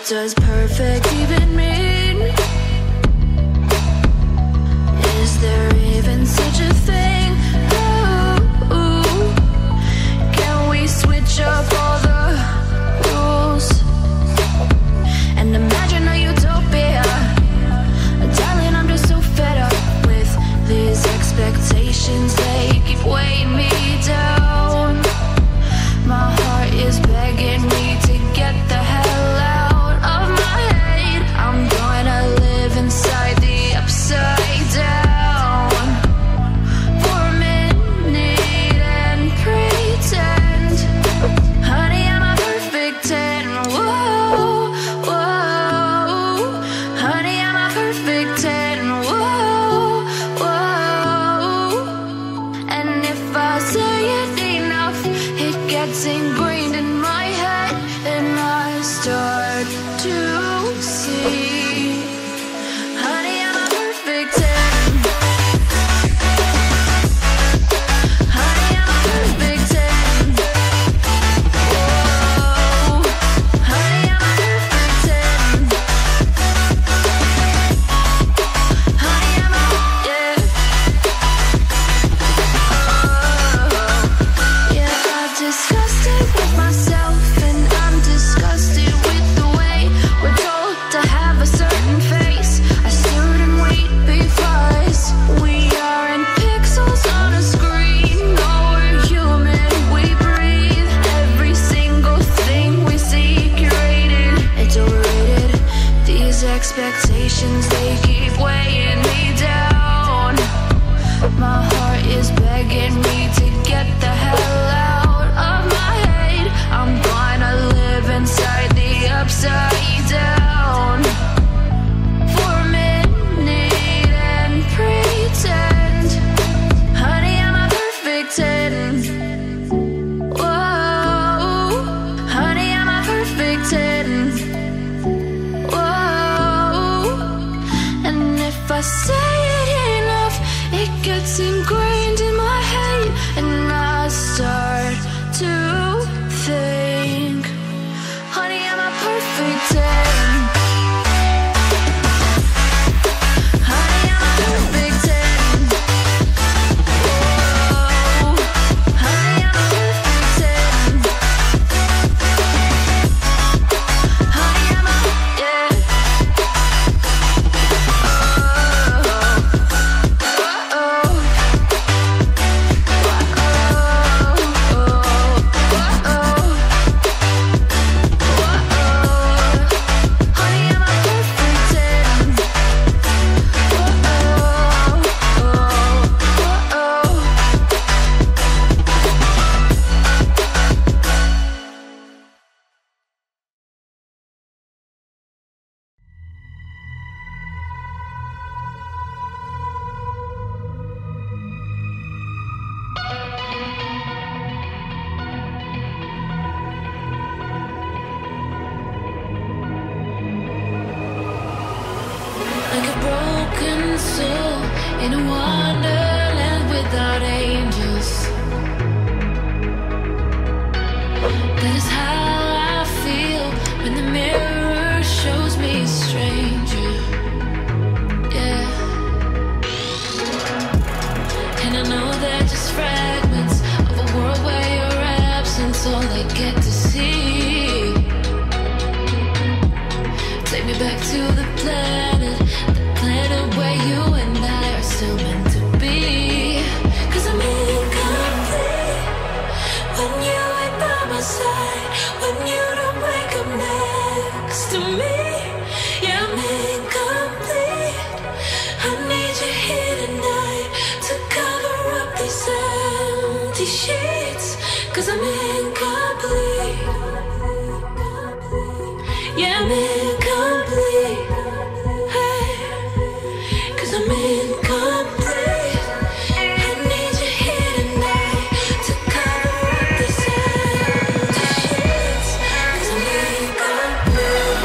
What does perfect even mean? Is there even such a thing? Ooh, can we switch up all the rules and imagine a utopia? Darling, I'm just so fed up with these expectations. They keep weighing me down. My heart is begging me to get the hell out of my head. I'm gonna live inside the upside down for a minute and pretend, honey, I'm a perfect 10. Whoa, whoa, honey, I'm a perfect 10. Whoa, whoa, and if I say it enough, it gets ingrained in my head, and I start to see, honey, I'm a perfect 10. Honey, I'm a perfect 10. Whoa, honey, I'm a perfect 10. Honey, I'm a, yeah. Oh, yeah, I've discussed it with myself, and I'm disgusted with the way we're told to have a certain face, a certain weight, because we aren't pixels on a screen. No, we're human, we breathe. Every single thing we see curated, it's overrated. These expectations, they keep weighing me down. My heart is begging me to get the hell out of my head. I'm gonna live inside the upside down for a minute and pretend, honey, I'm a perfect 10. Whoa, honey, I'm a perfect 10. Whoa, and if I say it enough, it gets ingrained in my head, and I start to think, honey, I'm a perfect 10. Honey, I'm a perfect 10. Whoa, honey, I'm a perfect 10. Honey, I'm a, yeah. Like a broken soul in a wonderland without angels. That is how I feel when the mirror shows me a stranger. Yeah. And I know they're just fragments of a world where your absence all I get to see. Take me back to the planet where you and I are still meant to be. 'Cause I'm incomplete when you ain't by my side, when you don't wake up next to me. Yeah, I'm incomplete. I need you here tonight to cover up these empty sheets. 'Cause I'm incomplete. Yeah, I'm incomplete. I'm incomplete. I need you here tonight to cover up these empty sheets. 'Cause I'm incomplete.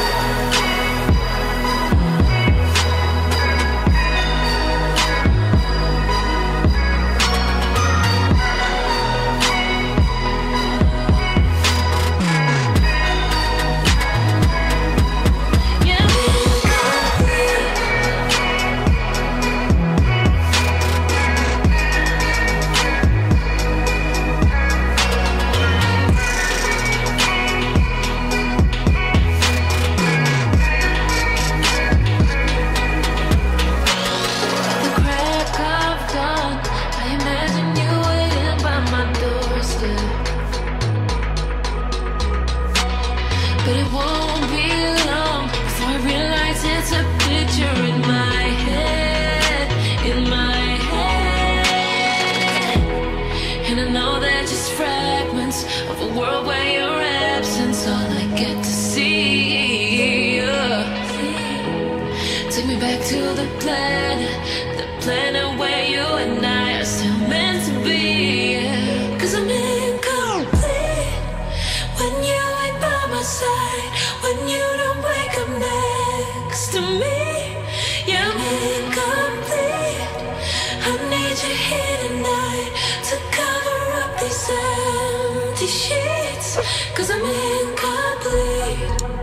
but it won't be long before I realize it's a picture in my head, in my head. And I know they're just fragments of a world where your absence all I get to see. Take me back to the planet where you and I are still meant to be. 'Cause I'm incomplete when you ain't by my side, when you don't wake up next to me. Yeah, I'm incomplete. I need you here tonight to cover up these empty sheets. 'Cause I'm incomplete.